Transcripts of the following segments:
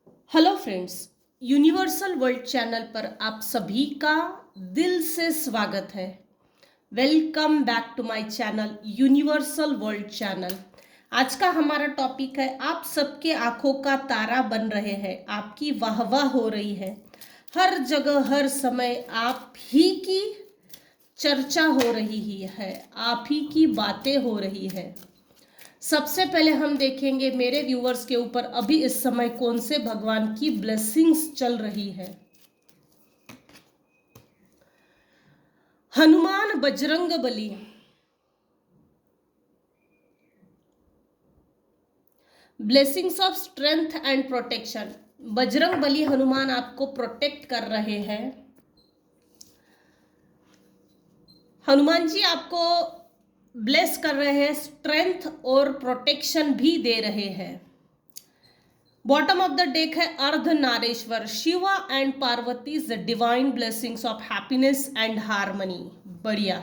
Hello friends, universal world channel पर आप सभी का दिल से स्वागत है। Welcome back to my channel universal world channel. आज का हमारा टॉपिक है आप सबके आंखों का तारा बन रहे हैं, आपकी वाहवाह हो रही है। हर जगह हर समय आप ही की चर्चा हो रही है, आप ही की बातें हो रही है। सबसे पहले हम देखेंगे मेरे व्यूअर्स के ऊपर अभी इस समय कौन से भगवान की ब्लेसिंग्स चल रही है। Hanuman Bajrang Bali, blessings of strength and protection. Bajrang Bali Hanuman आपको प्रोटेक्ट कर रहे हैं। हनुमान जी आपको ब्लेस कर रहे हैं, स्ट्रेंथ और प्रोटेक्शन भी दे रहे हैं। बॉटम ऑफ द डेक है Ardhanarishvara, Shiva and Parvati divine blessings of happiness and harmony. बढ़िया।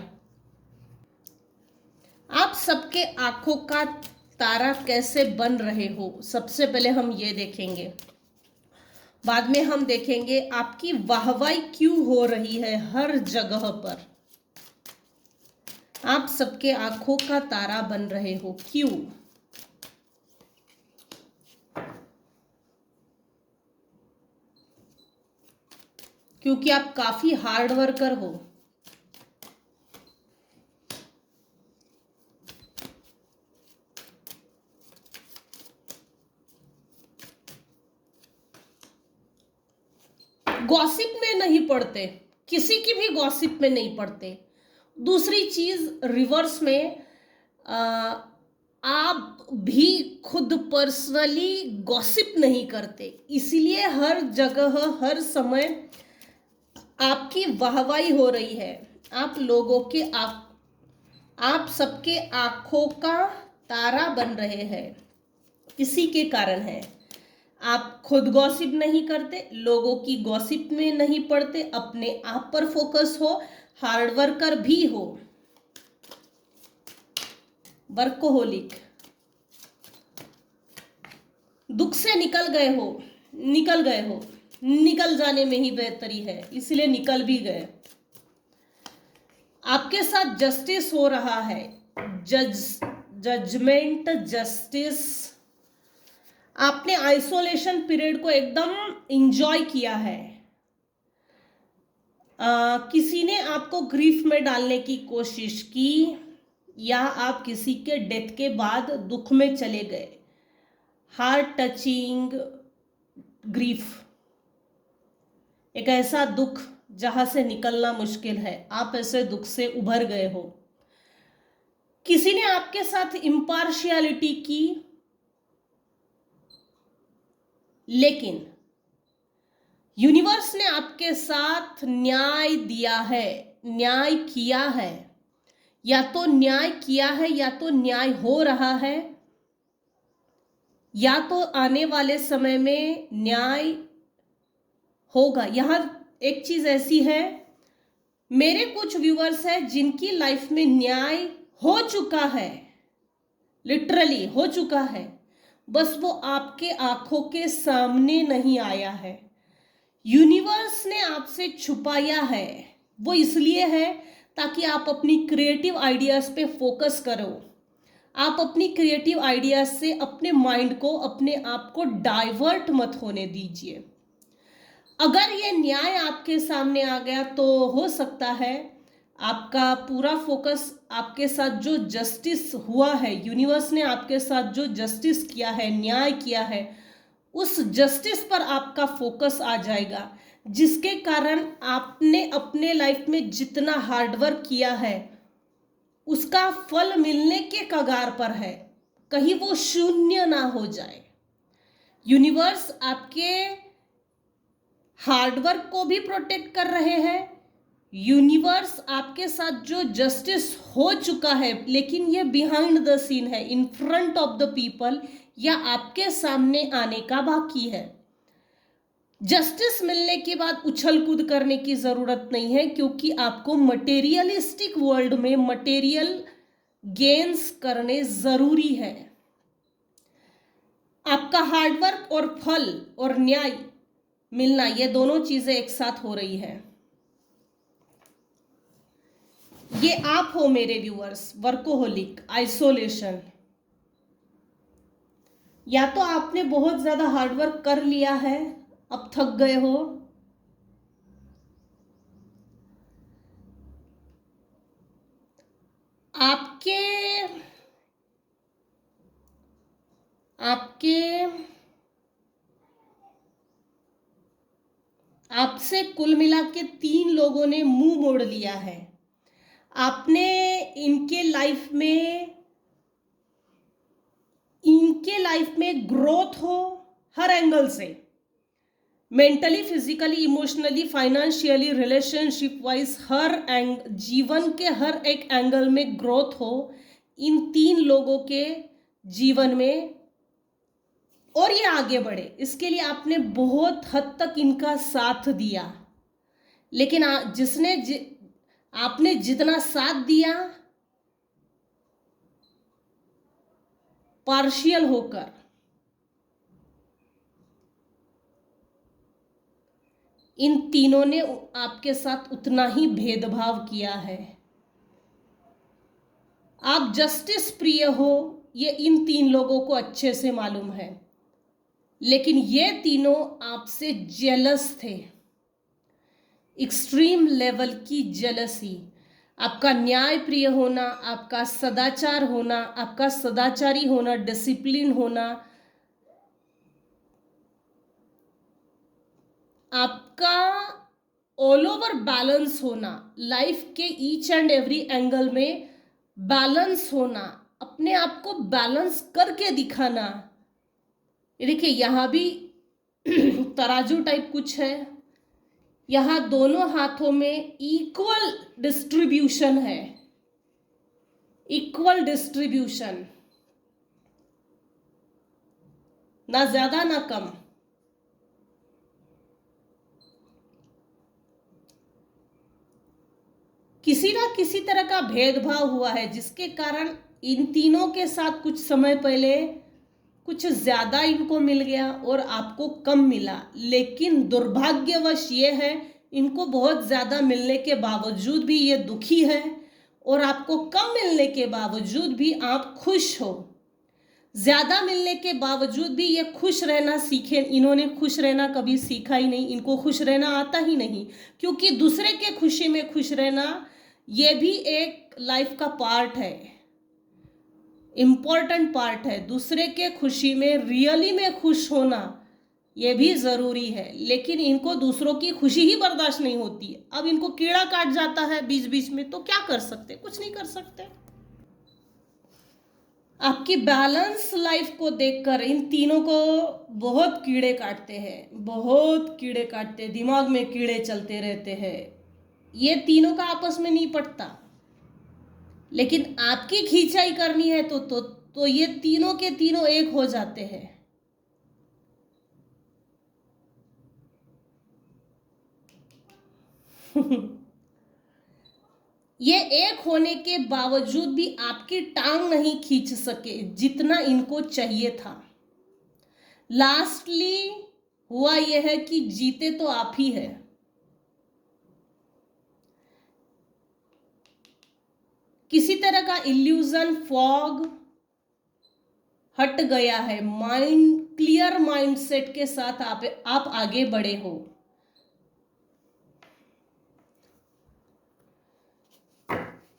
आप सबके आंखों का तारा कैसे बन रहे हो, सबसे पहले हम ये देखेंगे। बाद में हम देखेंगे आपकी वाहवाही क्यों हो रही है हर जगह पर। आप सबके आंखों का तारा बन रहे हो क्यों? क्योंकि आप काफी हार्ड वर्कर हो। गॉसिप में नहीं पड़ते, किसी की भी गॉसिप में नहीं पड़ते। दूसरी चीज, रिवर्स में आप भी खुद पर्सनली गॉसिप नहीं करते, इसीलिए हर जगह हर समय आपकी वाहवाही हो रही है। आप लोगों के आप सबके आंखों का तारा बन रहे हैं, इसी के कारण है। आप खुद गॉसिप नहीं करते, लोगों की गॉसिप में नहीं पड़ते, अपने आप पर फोकस हो, हार्ड वर्कर भी हो, वर्कोहोलिक। दुख से निकल गए हो, निकल जाने में ही बेहतरी है, इसलिए निकल भी गए। आपके साथ जस्टिस हो रहा है, जजमेंट, जस्टिस। आपने आइसोलेशन पीरियड को एकदम इंजॉय किया है। किसी ने आपको ग्रीफ में डालने की कोशिश की, या आप किसी के डेथ के बाद दुख में चले गए। हार्ट टचिंग ग्रीफ, एक ऐसा दुख जहां से निकलना मुश्किल है, आप ऐसे दुख से उभर गए हो। किसी ने आपके साथ इम्पार्शियलिटी की, लेकिन यूनिवर्स ने आपके साथ न्याय दिया है, न्याय किया है। या तो न्याय किया है, या तो न्याय हो रहा है, या तो आने वाले समय में न्याय होगा। यहां एक चीज ऐसी है, मेरे कुछ व्यूअर्स हैं जिनकी लाइफ में न्याय हो चुका है, लिटरली हो चुका है, बस वो आपके आंखों के सामने नहीं आया है। यूनिवर्स ने आपसे छुपाया है। वो इसलिए है ताकि आप अपनी क्रिएटिव आइडियाज पे फोकस करो। आप अपनी क्रिएटिव आइडियाज से अपने माइंड को, अपने आप को डाइवर्ट मत होने दीजिए। अगर ये न्याय आपके सामने आ गया तो हो सकता है आपका पूरा फोकस, आपके साथ जो जस्टिस हुआ है, यूनिवर्स ने आपके साथ जो जस्टिस किया है, न्याय किया है, उस जस्टिस पर आपका फोकस आ जाएगा, जिसके कारण आपने अपने लाइफ में जितना हार्डवर्क किया है उसका फल मिलने के कगार पर है। कहीं वो शून्य ना हो जाए। यूनिवर्स आपके हार्डवर्क को भी प्रोटेक्ट कर रहे हैं। यूनिवर्स आपके साथ जो जस्टिस हो चुका है, लेकिन ये बिहाइंड द सीन है, in front of the people, या आपके सामने आने का बाकी है। जस्टिस मिलने के बाद उछल कूद करने की जरूरत नहीं है, क्योंकि आपको मटेरियलिस्टिक वर्ल्ड में मटेरियल गेन्स करने जरूरी है। आपका हार्डवर्क और फल और न्याय मिलना, ये दोनों चीजें एक साथ हो रही है। ये आप हो मेरे व्यूअर्स, वर्कोहोलिक, आइसोलेशन। या तो आपने बहुत ज्यादा हार्डवर्क कर लिया है, अब थक गए हो, आपके आपके आपसे कुल मिला के 3 लोगों ने मुंह मोड़ लिया है। आपने इनके लाइफ में ग्रोथ हो हर एंगल से, mentally, physically, emotionally, financially, relationship wise, जीवन के हर एक एंगल में ग्रोथ हो इन 3 लोगों के जीवन में, और ये आगे बढ़े। इसके लिए आपने बहुत हद तक इनका साथ दिया, लेकिन आपने जितना साथ दिया पार्शियल होकर, इन तीनों ने आपके साथ उतना ही भेदभाव किया है। आप जस्टिस प्रिय हो, ये इन 3 लोगों को अच्छे से मालूम है, लेकिन ये तीनों आपसे जेलस थे, एक्सट्रीम लेवल की जेलसी। आपका न्याय प्रिय होना, आपका सदाचार होना, आपका सदाचारी होना, डिसिप्लिन होना, आपका ऑल ओवर बैलेंस होना, लाइफ के ईच एंड एवरी एंगल में बैलेंस होना, अपने आप को बैलेंस करके दिखाना। देखिए यहां भी तराजू टाइप कुछ है, यहां दोनों हाथों में इक्वल डिस्ट्रीब्यूशन है, इक्वल डिस्ट्रीब्यूशन, ना ज्यादा ना कम। किसी ना किसी तरह का भेदभाव हुआ है, जिसके कारण इन तीनों के साथ कुछ समय पहले कुछ ज्यादा इनको मिल गया और आपको कम मिला। लेकिन दुर्भाग्यवश ये है, इनको बहुत ज्यादा मिलने के बावजूद भी ये दुखी है, और आपको कम मिलने के बावजूद भी आप खुश हो। ज्यादा मिलने के बावजूद भी ये खुश रहना सीखे, इन्होंने खुश रहना कभी सीखा ही नहीं, इनको खुश रहना आता ही नहीं, क्योंकि दूसरे के खुशी में खुश रहना ये भी एक लाइफ का पार्ट है, इम्पॉर्टेंट पार्ट है। दूसरे के खुशी में रियली में खुश होना ये भी जरूरी है, लेकिन इनको दूसरों की खुशी ही बर्दाश्त नहीं होती है। अब इनको कीड़ा काट जाता है बीच बीच में, तो क्या कर सकते, कुछ नहीं कर सकते। आपकी बैलेंस लाइफ को देखकर इन तीनों को बहुत कीड़े काटते हैं, बहुत कीड़े काटते, दिमाग में कीड़े चलते रहते हैं। ये तीनों का आपस में नहीं पटता, लेकिन आपकी खींचाई करनी है तो ये तीनों के तीनों एक हो जाते हैं। ये एक होने के बावजूद भी आपकी टांग नहीं खींच सके जितना इनको चाहिए था। लास्टली हुआ यह है कि जीते तो आप ही है। किसी तरह का इल्यूजन, फॉग हट गया है, क्लियर माइंडसेट के साथ आप आगे बढ़े हो।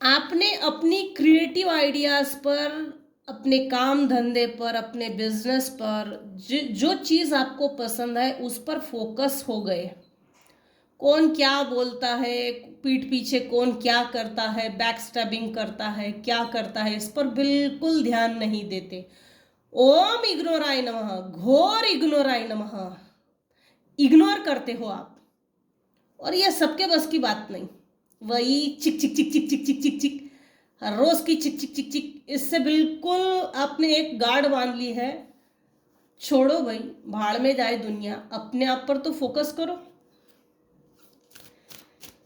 आपने अपनी क्रिएटिव आइडियाज पर, अपने काम धंधे पर, अपने बिजनेस पर, जो चीज आपको पसंद है उस पर फोकस हो गए। कौन क्या बोलता है, पीठ पीछे कौन क्या करता है, बैक स्टैबिंग करता है, क्या करता है, इस पर बिल्कुल ध्यान नहीं देते। ओम इग्नोराय नमः, घोर इग्नोराय नमः। इग्नोर करते हो आप, और यह सबके बस की बात नहीं। वही चिक चिक चिक चिक चिक चिक चिक चिक, हर रोज की चिक चिक चिक चिक, इससे बिल्कुल आपने एक गार्ड बांध ली है। छोड़ो भाई, भाड़ में जाए दुनिया, अपने आप पर तो फोकस करो।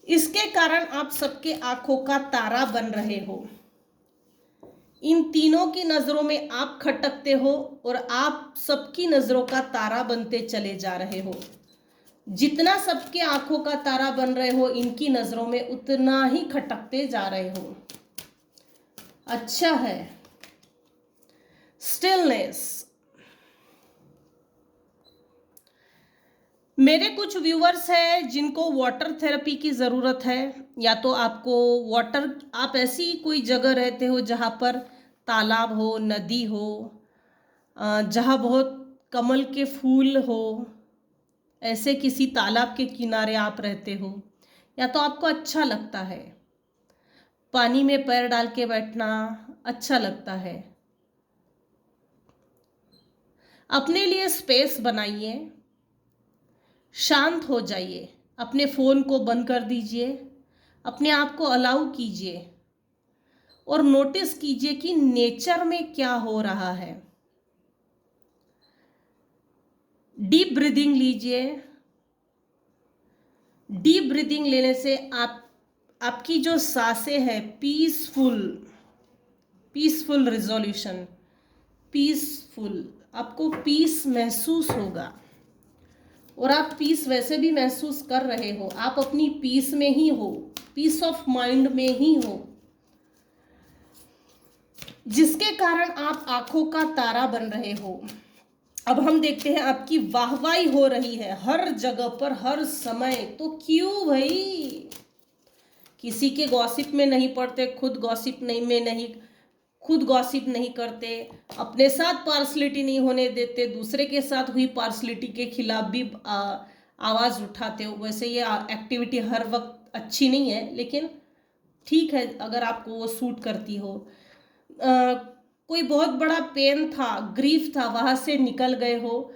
इसके कारण आप सबके आंखों का तारा बन रहे हो। इन तीनों की नजरों में आप खटकते हो और आप सबकी नजरों का तारा बनते चले जा रहे हो। जितना सबके आंखों का तारा बन रहे हो, इनकी नजरों में उतना ही खटकते जा रहे हो। अच्छा है। स्टिलनेस। मेरे कुछ व्यूअर्स हैं जिनको वाटर थेरेपी की ज़रूरत है, या तो आपको वाटर, आप ऐसी कोई जगह रहते हो जहाँ पर तालाब हो, नदी हो, जहाँ बहुत कमल के फूल हो, ऐसे किसी तालाब के किनारे आप रहते हो, या तो आपको अच्छा लगता है पानी में पैर डाल के बैठना, अच्छा लगता है। अपने लिए स्पेस बनाइए, शांत हो जाइए, अपने फ़ोन को बंद कर दीजिए, अपने आप को अलाउ कीजिए और नोटिस कीजिए कि नेचर में क्या हो रहा है। डीप ब्रीदिंग लीजिए। डीप ब्रीदिंग लेने से आपकी जो सांसें हैं, पीसफुल रिजोल्यूशन, पीसफुल, आपको पीस महसूस होगा। और आप पीस वैसे भी महसूस कर रहे हो, आप अपनी पीस में ही हो, पीस ऑफ माइंड में ही हो, जिसके कारण आप आंखों का तारा बन रहे हो। अब हम देखते हैं, आपकी वाहवाही हो रही है हर जगह पर, हर समय। तो क्यों भाई, किसी के गॉसिप में नहीं पड़ते, खुद गॉसिप नहीं करते, अपने साथ पार्सलिटी नहीं होने देते, दूसरे के साथ हुई पार्सलिटी के खिलाफ भी आवाज़ उठाते हो। वैसे ये एक्टिविटी हर वक्त अच्छी नहीं है, लेकिन ठीक है अगर आपको वो सूट करती हो। कोई बहुत बड़ा पेन था, ग्रीफ था, वहाँ से निकल गए हो,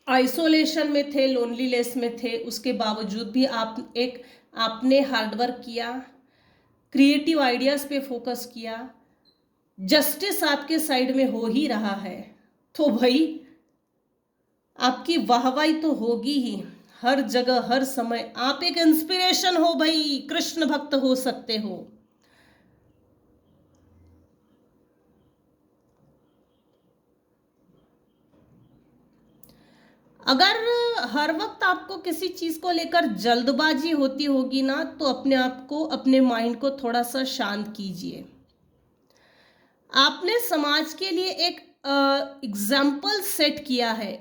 आइसोलेशन में थे, लोनलीनेस में थे, उसके बावजूद भी आपने हार्डवर्क किया, क्रिएटिव आइडियाज़ पे फोकस किया, जस्टिस आपके साइड में हो ही रहा है, तो भाई आपकी वाहवाही तो होगी ही हर जगह हर समय। आप एक इंस्पिरेशन हो भाई, कृष्ण भक्त हो सकते हो। अगर हर वक्त आपको किसी चीज को लेकर जल्दबाजी होती होगी ना, तो अपने आप को, अपने माइंड को थोड़ा सा शांत कीजिए। आपने समाज के लिए एक एग्जाम्पल सेट किया है,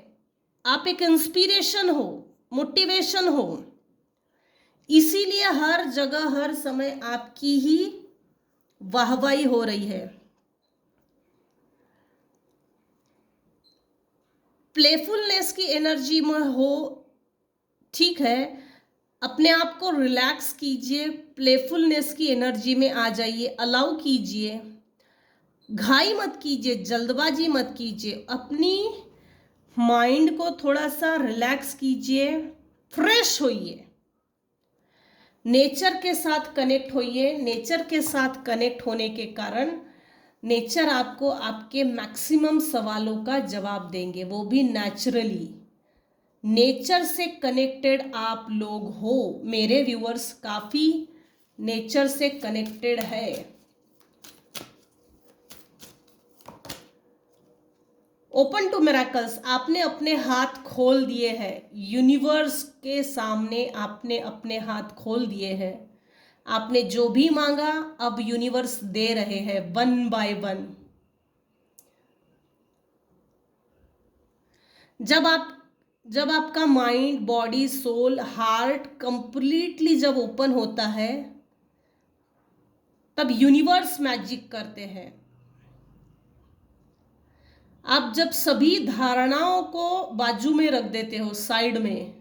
आप एक इंस्पिरेशन हो, मोटिवेशन हो, इसीलिए हर जगह हर समय आपकी ही वाहवाही हो रही है। प्लेफुलनेस की एनर्जी में हो, ठीक है, अपने आप को रिलैक्स कीजिए, प्लेफुलनेस की एनर्जी में आ जाइए, अलाउ कीजिए, घाई मत कीजिए, जल्दबाजी मत कीजिए, अपनी माइंड को थोड़ा सा रिलैक्स कीजिए, फ्रेश होइए, नेचर के साथ कनेक्ट होइए। नेचर के साथ कनेक्ट होने के कारण नेचर आपको आपके मैक्सिमम सवालों का जवाब देंगे, वो भी नेचुरली। नेचर से कनेक्टेड आप लोग हो, मेरे व्यूअर्स काफ़ी नेचर से कनेक्टेड है। ओपन टू मिरेकल्स, आपने अपने हाथ खोल दिए हैं यूनिवर्स के सामने, आपने अपने हाथ खोल दिए हैं। आपने जो भी मांगा अब यूनिवर्स दे रहे हैं, वन बाय वन। जब आपका mind, body, soul, heart completely जब ओपन होता है, तब यूनिवर्स मैजिक करते हैं। आप जब सभी धारणाओं को बाजू में रख देते हो, साइड में,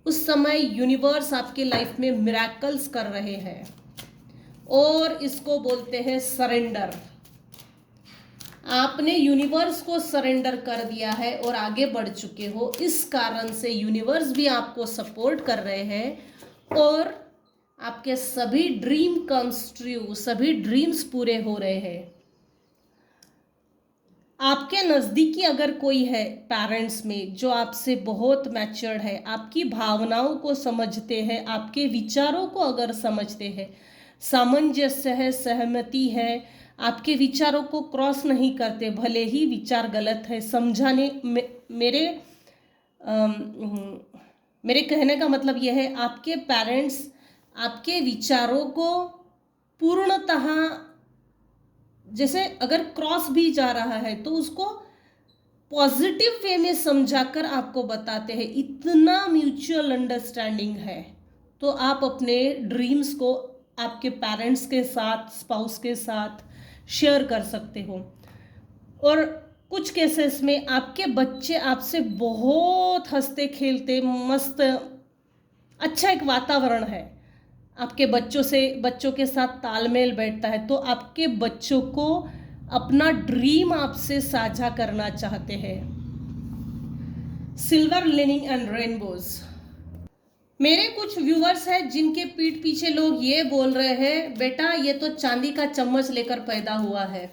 उस समय यूनिवर्स आपके लाइफ में मिरेकल्स कर रहे हैं, और इसको बोलते हैं सरेंडर। आपने यूनिवर्स को सरेंडर कर दिया है और आगे बढ़ चुके हो, इस कारण से यूनिवर्स भी आपको सपोर्ट कर रहे हैं और आपके सभी ड्रीम कम्स ट्रू, सभी ड्रीम्स पूरे हो रहे हैं। आपके नज़दीकी अगर कोई है पेरेंट्स में जो आपसे बहुत मैच्योर्ड है, आपकी भावनाओं को समझते हैं, आपके विचारों को अगर समझते हैं, सामंजस्य है, सहमति है, आपके विचारों को क्रॉस नहीं करते, भले ही विचार गलत है। समझाने मेरे कहने का मतलब यह है, आपके पेरेंट्स आपके विचारों को पूर्णतः, जैसे अगर क्रॉस भी जा रहा है तो उसको पॉजिटिव वे में समझाकर आपको बताते हैं। इतना म्यूचुअल अंडरस्टैंडिंग है, तो आप अपने ड्रीम्स को आपके पेरेंट्स के साथ, स्पाउस के साथ शेयर कर सकते हो। और कुछ केसेस में आपके बच्चे आपसे बहुत हंसते खेलते, मस्त, अच्छा एक वातावरण है, आपके बच्चों के साथ तालमेल बैठता है, तो आपके बच्चों को अपना ड्रीम आपसे साझा करना चाहते हैं। Silver leaning and rainbows. मेरे कुछ व्यूअर्स हैं जिनके पीठ पीछे लोग ये बोल रहे हैं, बेटा ये तो चांदी का चम्मच लेकर पैदा हुआ है,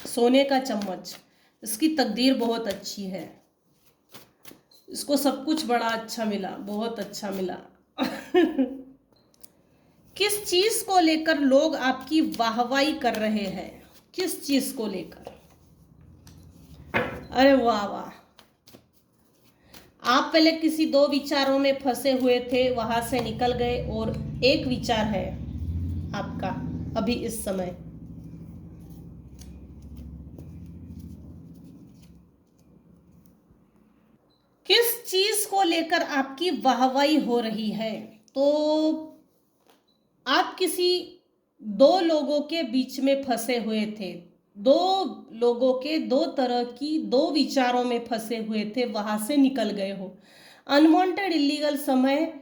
सोने का चम्मच, इसकी तकदीर बहुत अच्छी है, इसको सब कुछ बड़ा अच्छा मिला, बहुत अच्छा मिला। किस चीज को लेकर लोग आपकी वाहवाही कर रहे हैं? किस चीज को लेकर? अरे वाह वाह, आप पहले किसी दो विचारों में फंसे हुए थे, वहां से निकल गए और एक विचार है आपका अभी इस समय। किस चीज को लेकर आपकी वाहवाही हो रही है? तो आप किसी दो लोगों के बीच में फंसे हुए थे, दो लोगों के दो तरह की दो विचारों में फंसे हुए थे, वहां से निकल गए हो। अनवांटेड इलीगल समय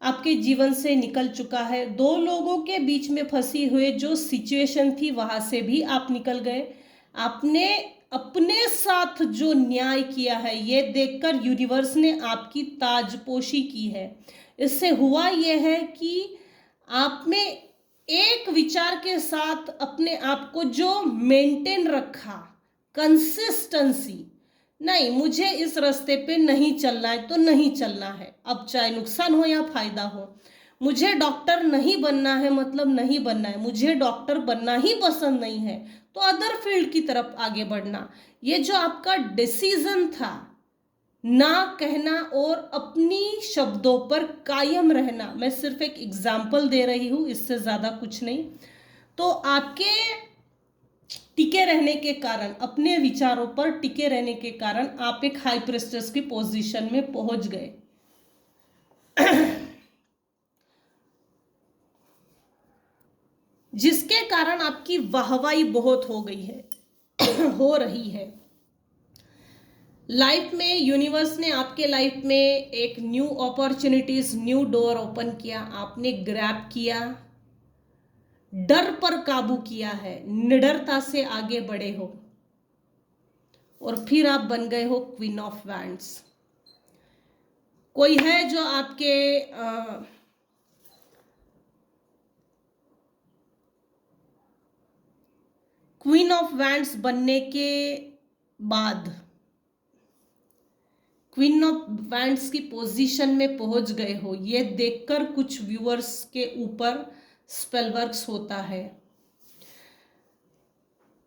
आपके जीवन से निकल चुका है। दो लोगों के बीच में फंसी हुए जो सिचुएशन थी, वहां से भी आप निकल गए। आपने अपने साथ जो न्याय किया है, ये देखकर यूनिवर्स ने आपकी ताजपोशी की है। इससे हुआ यह है कि आप में एक विचार के साथ अपने आप को जो मेंटेन रखा, कंसिस्टेंसी, नहीं मुझे इस रास्ते पे नहीं चलना है तो नहीं चलना है, अब चाहे नुकसान हो या फायदा हो। मुझे डॉक्टर नहीं बनना है मतलब नहीं बनना है, मुझे डॉक्टर बनना ही पसंद नहीं है तो अदर फील्ड की तरफ आगे बढ़ना। ये जो आपका डिसीजन था, ना कहना और अपनी शब्दों पर कायम रहना, मैं सिर्फ एक एग्जाम्पल दे रही हूं, इससे ज्यादा कुछ नहीं। तो आपके टिके रहने के कारण, अपने विचारों पर टिके रहने के कारण आप एक हाई प्रेस्टिज की पोजीशन में पहुंच गए। जिसके कारण आपकी वाहवाही बहुत हो गई है, हो रही है। लाइफ में यूनिवर्स ने आपके लाइफ में एक new opportunities, new door open किया, आपने ग्रैब किया, डर पर काबू किया है, निडरता से आगे बढ़े हो और फिर आप बन गए हो क्वीन ऑफ वैंड्स। कोई है जो आपके क्वीन ऑफ वैंड्स बनने के बाद, क्वीन ऑफ वैंड्स की पोजीशन में पहुंच गए हो, ये देखकर कुछ व्यूअर्स के ऊपर स्पेल वर्क्स होता है।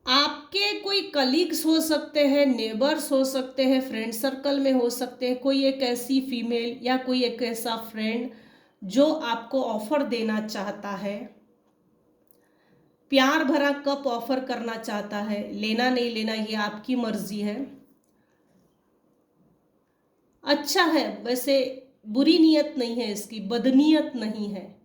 आपके कोई कलीग्स हो सकते हैं, नेबर्स हो सकते हैं, फ्रेंड सर्कल में हो सकते हैं, कोई एक ऐसी फीमेल या कोई एक ऐसा फ्रेंड जो आपको ऑफर देना चाहता है, प्यार भरा कप ऑफर करना चाहता है। लेना नहीं लेना ये आपकी मर्जी है। अच्छा है, वैसे बुरी नीयत नहीं है इसकी, बदनीयत नहीं है।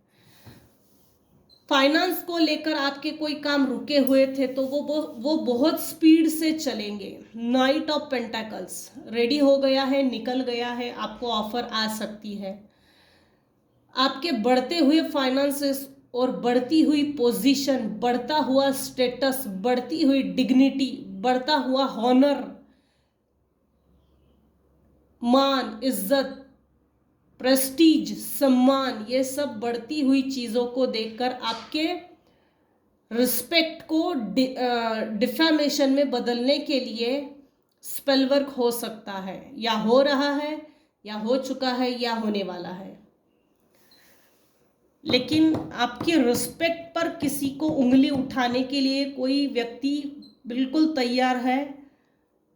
फाइनेंस को लेकर आपके कोई काम रुके हुए थे तो वो बहुत स्पीड से चलेंगे। नाइट ऑफ पेंटाकल्स रेडी हो गया है, निकल गया है, आपको ऑफर आ सकती है। आपके बढ़ते हुए फाइनेंसेस और बढ़ती हुई पोजीशन, बढ़ता हुआ स्टेटस, बढ़ती हुई डिग्निटी, बढ़ता हुआ हॉनर, मान, इज्जत, प्रेस्टीज, सम्मान, ये सब बढ़ती हुई चीजों को देखकर आपके रिस्पेक्ट को डिफेमेशन में बदलने के लिए स्पेल वर्क हो सकता है, या हो रहा है, या हो चुका है, या होने वाला है। लेकिन आपकी रिस्पेक्ट पर किसी को उंगली उठाने के लिए कोई व्यक्ति बिल्कुल तैयार है,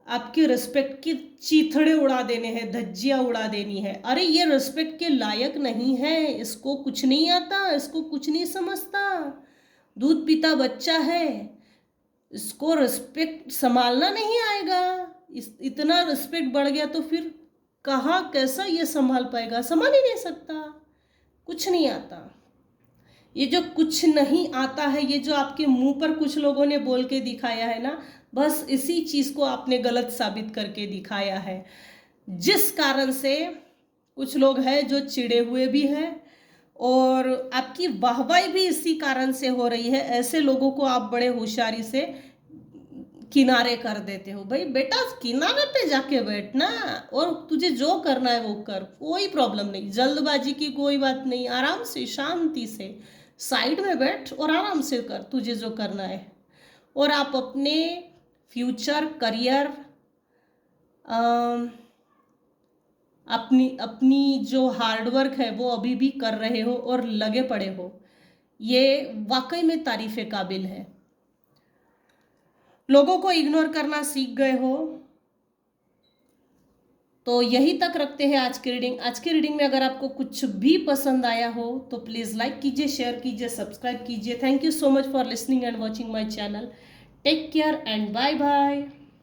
आपकी रिस्पेक्ट की चीथड़े उड़ा देने हैं, धज्जियां उड़ा देनी है। अरे ये रिस्पेक्ट के लायक नहीं है, इसको कुछ नहीं आता, इसको कुछ नहीं समझता, दूध पीता बच्चा है, इसको रिस्पेक्ट संभालना नहीं आएगा। इतना रिस्पेक्ट बढ़ गया तो फिर कहाँ कैसा ये संभाल पाएगा, संभाल ही नहीं सकता, कुछ नहीं आता। ये जो कुछ नहीं आता है, ये जो आपके मुंह पर कुछ लोगों ने बोल के दिखाया है ना, बस इसी चीज को आपने गलत साबित करके दिखाया है, जिस कारण से कुछ लोग हैं जो चिढ़े हुए भी हैं और आपकी वाहवाही भी इसी कारण से हो रही है। ऐसे लोगों को आप बड़े होशियारी से किनारे कर देते हो। भाई बेटा किनारे पे जाके बैठना और तुझे जो करना है वो कर, कोई प्रॉब्लम नहीं, जल्दबाजी की कोई बात नहीं, आराम से शांति से साइड में बैठ और आराम से कर तुझे जो करना है। और आप अपने फ्यूचर करियर, अपनी जो हार्डवर्क है वो अभी भी कर रहे हो और लगे पड़े हो, ये वाकई में तारीफ़े काबिल है। लोगों को इग्नोर करना सीख गए हो। तो यही तक रखते हैं आज की रीडिंग। आज की रीडिंग में अगर आपको कुछ भी पसंद आया हो तो प्लीज़ लाइक कीजिए, शेयर कीजिए, सब्सक्राइब कीजिए। Thank you so much for listening and watching my channel. Take care and bye bye.